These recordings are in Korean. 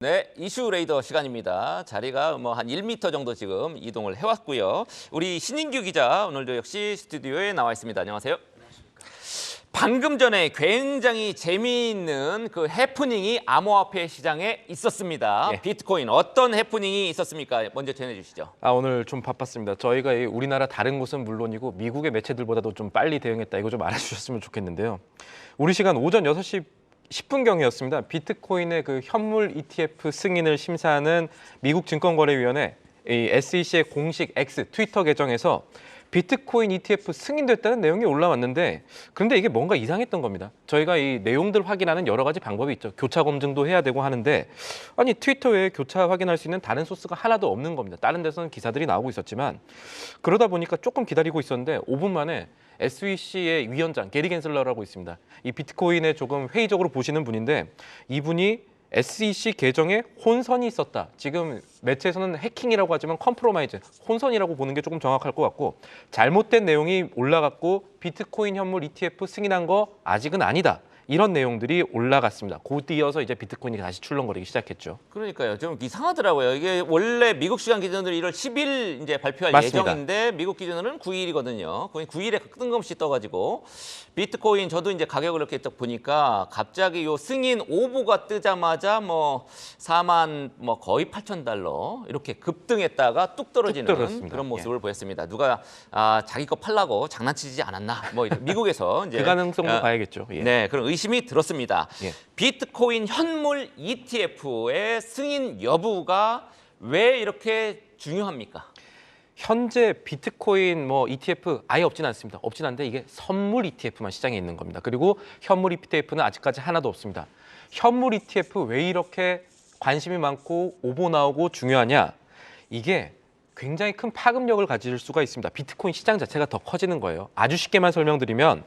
네, 이슈 레이더 시간입니다. 자리가 뭐 한 1m 정도 지금 이동을 해왔고요. 우리 신인규 기자 오늘도 역시 스튜디오에 나와 있습니다. 안녕하세요. 방금 전에 굉장히 재미있는 그 해프닝이 암호화폐 시장에 있었습니다. 예. 비트코인 어떤 해프닝이 있었습니까? 먼저 전해주시죠. 오늘 좀 바빴습니다. 저희가 우리나라 다른 곳은 물론이고 미국의 매체들보다도 좀 빨리 대응했다. 이거 좀 알아주셨으면 좋겠는데요. 우리 시간 오전 6시 10분경이었습니다. 비트코인의 그 현물 ETF 승인을 심사하는 미국 증권거래위원회 SEC의 공식 X 트위터 계정에서 비트코인 ETF 승인됐다는 내용이 올라왔는데, 그런데 이게 뭔가 이상했던 겁니다. 저희가 이 내용들 확인하는 여러 가지 방법이 있죠. 교차 검증도 해야 되고 하는데, 아니 트위터 외에 교차 확인할 수 있는 다른 소스가 하나도 없는 겁니다. 다른 데서는 기사들이 나오고 있었지만, 그러다 보니까 조금 기다리고 있었는데 5분 만에 SEC의 위원장 게리 겐슬러라고 있습니다. 이 비트코인에 조금 회의적으로 보시는 분인데, 이분이 SEC 계정에 혼선이 있었다. 지금 매체에서는 해킹이라고 하지만 컴프로마이즈, 혼선이라고 보는 게 조금 정확할 것 같고, 잘못된 내용이 올라갔고 비트코인 현물 ETF 승인한 거 아직은 아니다. 이런 내용들이 올라갔습니다. 곧이어서 이제 비트코인이 다시 출렁거리기 시작했죠. 그러니까요. 좀 이상하더라고요. 이게 원래 미국 시간 기준으로 1월 10일 이제 발표할 맞습니다. 예정인데 미국 기준으로는 9일이거든요. 9일에 뜬금없이 떠가지고 비트코인 저도 이제 가격을 이렇게 딱 보니까 갑자기 요 승인 오보가 뜨자마자 뭐 4만 뭐 거의 8천 달러 이렇게 급등했다가 뚝 떨어지는 떨어졌습니다. 그런 모습을 보였습니다. 누가 자기 거 팔라고 장난치지 않았나? 뭐 미국에서 이제 그 가능성도 봐야겠죠. 예. 네, 그런 의심이 들었습니다. 예. 비트코인 현물 ETF의 승인 여부가 왜 이렇게 중요합니까? 현재 비트코인 ETF 아예 없진 않습니다. 없진 않은데 이게 선물 ETF만 시장에 있는 겁니다. 그리고 현물 ETF는 아직까지 하나도 없습니다. 현물 ETF 왜 이렇게 관심이 많고 오보 나오고 중요하냐? 이게 굉장히 큰 파급력을 가질 수가 있습니다. 비트코인 시장 자체가 더 커지는 거예요. 아주 쉽게만 설명드리면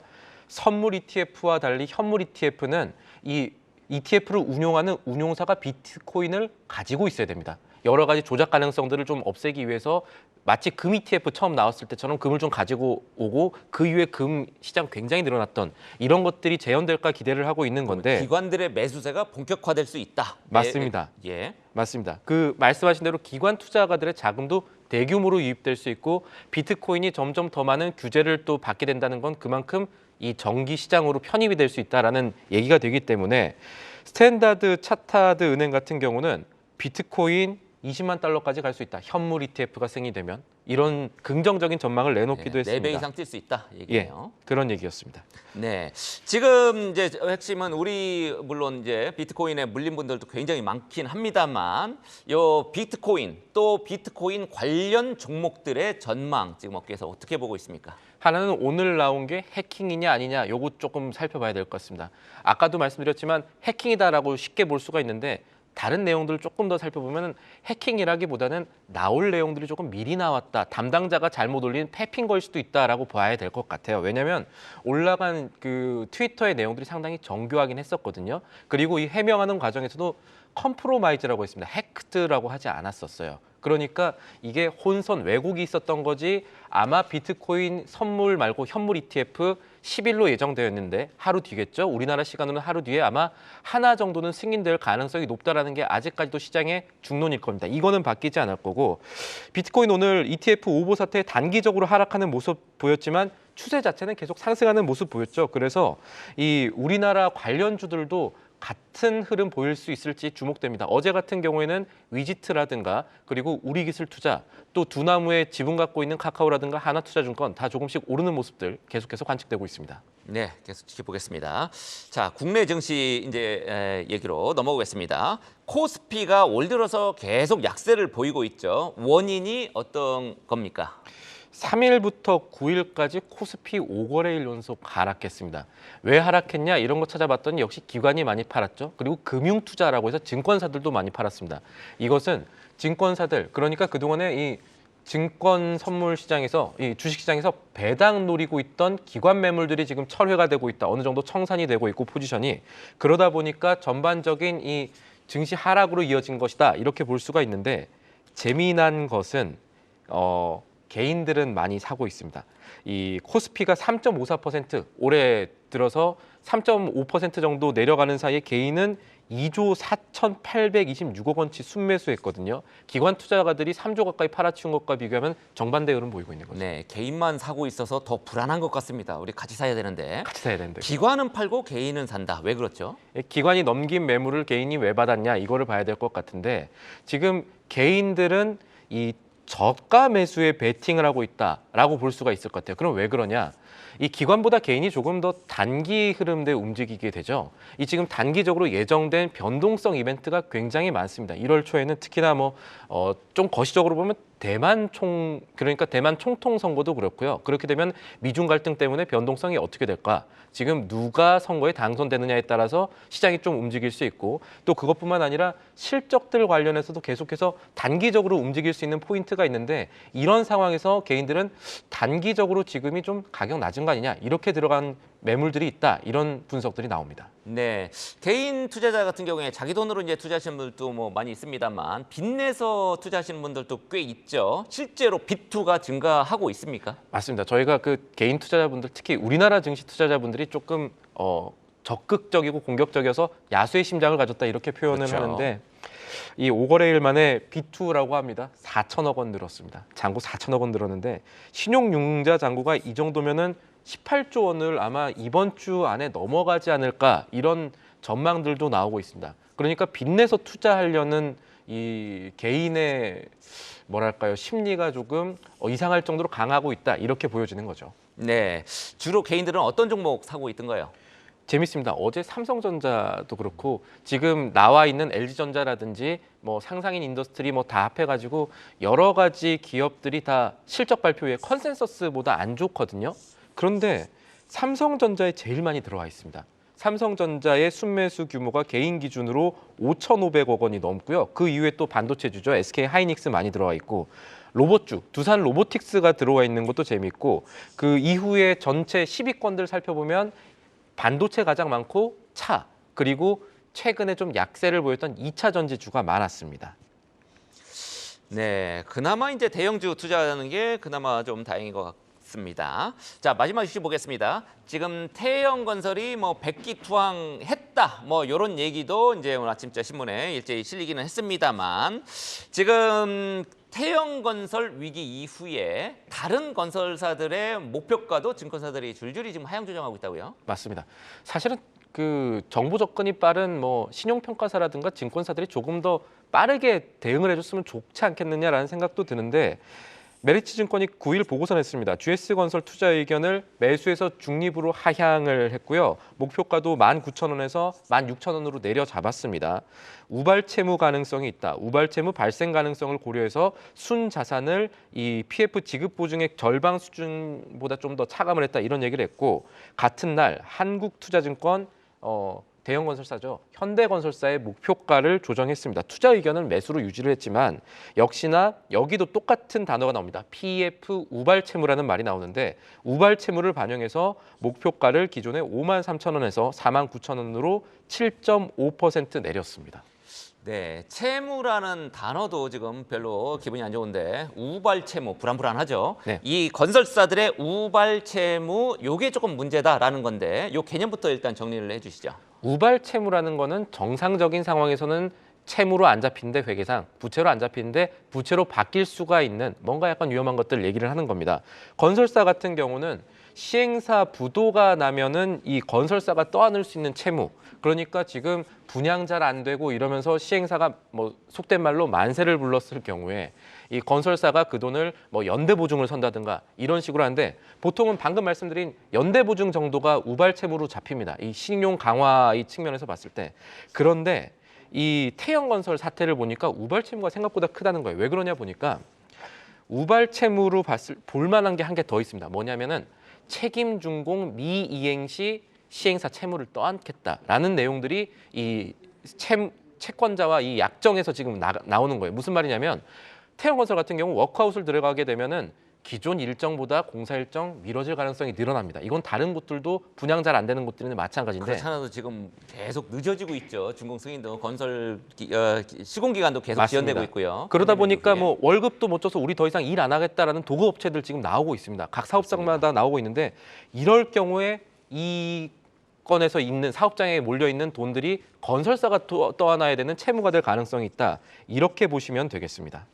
선물 ETF와 달리 현물 ETF는 이 ETF를 운용하는 운용사가 비트코인을 가지고 있어야 됩니다. 여러 가지 조작 가능성들을 좀 없애기 위해서 마치 금 ETF 처음 나왔을 때처럼 금을 좀 가지고 오고 그 이후에 금 시장 굉장히 늘어났던 이런 것들이 재현될까 기대를 하고 있는 건데, 기관들의 매수세가 본격화될 수 있다. 맞습니다. 예. 맞습니다. 그 말씀하신 대로 기관 투자가들의 자금도 대규모로 유입될 수 있고 비트코인이 점점 더 많은 규제를 또 받게 된다는 건 그만큼 이 정기 시장으로 편입이 될 수 있다라는 얘기가 되기 때문에 스탠다드 차타드 은행 같은 경우는 비트코인 20만 달러까지 갈 수 있다. 현물 ETF가 승인되면 이런 긍정적인 전망을 내놓기도 했습니다. 4배 이상 뛸 수 있다 얘기네요. 그런 얘기였습니다. 네, 지금 이제 핵심은 우리 물론 이제 비트코인에 물린 분들도 굉장히 많긴 합니다만, 요 비트코인 또 비트코인 관련 종목들의 전망 지금 업계에서 어떻게 보고 있습니까? 하나는 오늘 나온 게 해킹이냐 아니냐, 요거 조금 살펴봐야 될 것 같습니다. 아까도 말씀드렸지만 해킹이다라고 쉽게 볼 수가 있는데, 다른 내용들을 조금 더 살펴보면 해킹이라기보다는 나올 내용들이 조금 미리 나왔다, 담당자가 잘못 올린 패핑 걸 수도 있다라고 봐야 될 것 같아요. 왜냐하면 올라간 그 트위터의 내용들이 상당히 정교하긴 했었거든요. 그리고 이 해명하는 과정에서도 컴프로마이즈라고 했습니다. 해크드라고 하지 않았었어요. 그러니까 이게 혼선, 왜곡이 있었던 거지, 아마 비트코인 선물 말고 현물 ETF 10일로 예정되어 있는데 하루 뒤겠죠. 우리나라 시간으로는 하루 뒤에 아마 하나 정도는 승인될 가능성이 높다라는 게 아직까지도 시장의 중론일 겁니다. 이거는 바뀌지 않을 거고, 비트코인 오늘 ETF 오보 사태에 단기적으로 하락하는 모습 보였지만 추세 자체는 계속 상승하는 모습 보였죠. 그래서 이 우리나라 관련주들도 같은 흐름 보일 수 있을지 주목됩니다. 어제 같은 경우에는 위지트라든가 그리고 우리기술투자, 또 두나무에 지분 갖고 있는 카카오라든가 하나투자증권 다 조금씩 오르는 모습들 계속해서 관측되고 있습니다. 네, 계속 지켜보겠습니다. 자, 국내 증시 이제 얘기로 넘어가겠습니다. 코스피가 올 들어서 계속 약세를 보이고 있죠. 원인이 어떤 겁니까? 3일부터 9일까지 코스피 5거래일 연속 하락했습니다. 왜 하락했냐 이런 거 찾아봤더니 역시 기관이 많이 팔았죠. 그리고 금융투자라고 해서 증권사들도 많이 팔았습니다. 이것은 증권사들, 그러니까 그동안에 이 증권 선물 시장에서, 이 주식 시장에서 배당 노리고 있던 기관 매물들이 지금 철회가 되고 있다. 어느 정도 청산이 되고 있고 포지션이, 그러다 보니까 전반적인 이 증시 하락으로 이어진 것이다. 이렇게 볼 수가 있는데, 재미난 것은 개인들은 많이 사고 있습니다. 이 코스피가 3.54% 올해 들어서 3.5% 정도 내려가는 사이에 개인은 2조 4,826억 원치 순매수했거든요. 기관 투자가들이 3조 가까이 팔아치운 것과 비교하면 정반대 흐름 보이고 있는 거죠. 네, 개인만 사고 있어서 더 불안한 것 같습니다. 우리 같이 사야 되는데. 같이 사야 되는데. 기관은 팔고 개인은 산다. 왜 그렇죠? 기관이 넘긴 매물을 개인이 왜 받았냐 이거를 봐야 될 것 같은데 지금 개인들은 이 저가 매수에 베팅을 하고 있다라고 볼 수가 있을 것 같아요. 그럼 왜 그러냐? 이 기관보다 개인이 조금 더 단기 흐름대 움직이게 되죠. 이 지금 단기적으로 예정된 변동성 이벤트가 굉장히 많습니다. 1월 초에는 특히나 좀 거시적으로 보면 그러니까 대만 총통 선거도 그렇고요. 그렇게 되면 미중 갈등 때문에 변동성이 어떻게 될까? 지금 누가 선거에 당선되느냐에 따라서 시장이 좀 움직일 수 있고 또 그것뿐만 아니라 실적들 관련해서도 계속해서 단기적으로 움직일 수 있는 포인트가 있는데 이런 상황에서 개인들은 단기적으로 지금이 좀 가격 낮은 거 아니냐 이렇게 들어간 매물들이 있다 이런 분석들이 나옵니다. 네, 개인 투자자 같은 경우에 자기 돈으로 이제 투자하시는 분들도 뭐 많이 있습니다만 빚내서 투자하시는 분들도 꽤 있죠. 실제로 빚투가 증가하고 있습니까? 맞습니다. 저희가 그 개인 투자자분들 특히 우리나라 증시 투자자분들이 조금 적극적이고 공격적이어서 야수의 심장을 가졌다 이렇게 표현을 그렇죠. 하는데 이 5거래일 만에 B2라고 합니다. 4천억 원 늘었습니다. 잔고 4천억 원 늘었는데 신용융자 잔고가 이 정도면은 18조 원을 아마 이번 주 안에 넘어가지 않을까 이런 전망들도 나오고 있습니다. 그러니까 빚내서 투자하려는 이 개인의 뭐랄까요 심리가 조금 이상할 정도로 강하고 있다 이렇게 보여지는 거죠. 네, 주로 개인들은 어떤 종목 사고 있던가요? 재밌습니다. 어제 삼성전자도 그렇고 지금 나와 있는 LG전자라든지 상상인 인더스트리 다 합해가지고 여러 가지 기업들이 다 실적 발표에 컨센서스보다 안 좋거든요. 그런데 삼성전자에 제일 많이 들어와 있습니다. 삼성전자의 순매수 규모가 개인 기준으로 5,500억 원이 넘고요. 그 이후에 또 반도체주죠. SK 하이닉스 많이 들어와 있고 로봇주, 두산 로보틱스가 들어와 있는 것도 재밌고 그 이후에 전체 10위권들 살펴보면 반도체 가장 많고 차 그리고 최근에 좀 약세를 보였던 2차 전지주가 많았습니다. 네, 그나마 이제 대형주 투자하는 게 그나마 좀 다행인 것 같습니다. 자, 마지막 이슈 보겠습니다. 지금 태영건설이 백기투항했다 이런 얘기도 이제 오늘 아침자 신문에 일제히 실리기는 했습니다만 지금 태영건설 위기 이후에 다른 건설사들의 목표가도 증권사들이 줄줄이 지금 하향 조정하고 있다고요? 맞습니다. 사실은 그 정보 접근이 빠른 신용평가사라든가 증권사들이 조금 더 빠르게 대응을 해줬으면 좋지 않겠느냐라는 생각도 드는데 메리츠증권이 9일 보고서 냈습니다. GS건설 투자 의견을 매수해서 중립으로 하향을 했고요. 목표가도 19,000원에서 16,000원으로 내려잡았습니다. 우발 채무 가능성이 있다. 우발 채무 발생 가능성을 고려해서 순 자산을 이 PF 지급 보증액 절반 수준보다 좀 더 차감을 했다. 이런 얘기를 했고 같은 날 한국투자증권 대형 건설사죠. 현대건설사의 목표가를 조정했습니다. 투자 의견은 매수로 유지를 했지만 역시나 여기도 똑같은 단어가 나옵니다. PF 우발 채무라는 말이 나오는데 우발 채무를 반영해서 목표가를 기존의 53,000원에서 49,000원으로 7.5% 내렸습니다. 네, 채무라는 단어도 지금 별로 기분이 안 좋은데 우발 채무 불안불안하죠. 네. 이 건설사들의 우발 채무 요게 조금 문제다라는 건데 요 개념부터 일단 정리를 해주시죠. 우발 채무라는 거는 정상적인 상황에서는 채무로 안 잡히는데 회계상 부채로 안 잡히는데 부채로 바뀔 수가 있는 뭔가 약간 위험한 것들 얘기를 하는 겁니다. 건설사 같은 경우는 시행사 부도가 나면은 이 건설사가 떠안을 수 있는 채무 그러니까 지금 분양 잘 안 되고 이러면서 시행사가 속된 말로 만세를 불렀을 경우에 이 건설사가 그 돈을 연대 보증을 선다든가 이런 식으로 하는데 보통은 방금 말씀드린 연대 보증 정도가 우발 채무로 잡힙니다. 이 신용 강화 이 측면에서 봤을 때 그런데 이 태영건설 사태를 보니까 우발 채무가 생각보다 크다는 거예요. 왜 그러냐 보니까 우발 채무로 볼 만한 게 한 개 더 있습니다. 뭐냐면은 책임 준공 미이행 시 시행사 채무를 떠안겠다라는 내용들이 이 채권자와 이 약정에서 지금 나오는 거예요. 무슨 말이냐면 태영건설 같은 경우 워크아웃을 들어가게 되면은 기존 일정보다 공사 일정 미뤄질 가능성이 늘어납니다. 이건 다른 곳들도 분양 잘 안 되는 곳들은 마찬가지인데 그렇잖아도 지금 계속 늦어지고 있죠. 준공 승인도 건설 시공 기간도 계속 맞습니다. 지연되고 있고요. 그러다 보니까 월급도 못 줘서 우리 더 이상 일 안 하겠다라는 도급 업체들 지금 나오고 있습니다. 각 사업장마다 나오고 있는데 이럴 경우에 건에서 있는 사업장에 몰려 있는 돈들이 건설사가 떠안아야 되는 채무가 될 가능성이 있다. 이렇게 보시면 되겠습니다.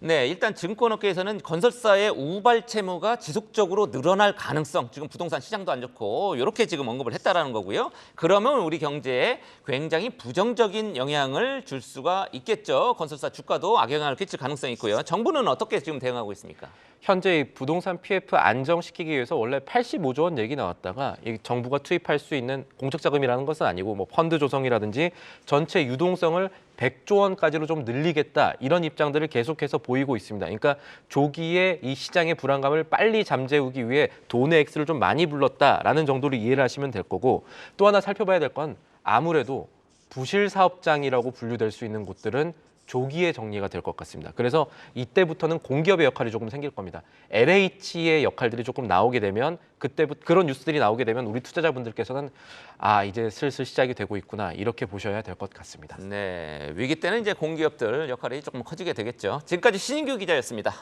네, 일단 증권업계에서는 건설사의 우발 채무가 지속적으로 늘어날 가능성, 지금 부동산 시장도 안 좋고 이렇게 지금 언급을 했다라는 거고요. 그러면 우리 경제에 굉장히 부정적인 영향을 줄 수가 있겠죠. 건설사 주가도 악영향을 끼칠 가능성이 있고요. 정부는 어떻게 지금 대응하고 있습니까? 현재 이 부동산 PF 안정시키기 위해서 원래 85조 원 얘기 나왔다가 이 정부가 투입할 수 있는 공적 자금이라는 것은 아니고 뭐 펀드 조성이라든지 전체 유동성을 100조 원까지로 좀 늘리겠다 이런 입장들을 계속해서 보이고 있습니다. 그러니까 조기에 이 시장의 불안감을 빨리 잠재우기 위해 돈의 액수를 좀 많이 불렀다라는 정도로 이해를 하시면 될 거고 또 하나 살펴봐야 될 건 아무래도 부실 사업장이라고 분류될 수 있는 곳들은 조기에 정리가 될 것 같습니다. 그래서 이때부터는 공기업의 역할이 조금 생길 겁니다. LH의 역할들이 조금 나오게 되면 그때부터 그런 뉴스들이 나오게 되면 우리 투자자분들께서는 아 이제 슬슬 시작이 되고 있구나 이렇게 보셔야 될 것 같습니다. 네, 위기 때는 이제 공기업들 역할이 조금 커지게 되겠죠. 지금까지 신인규 기자였습니다.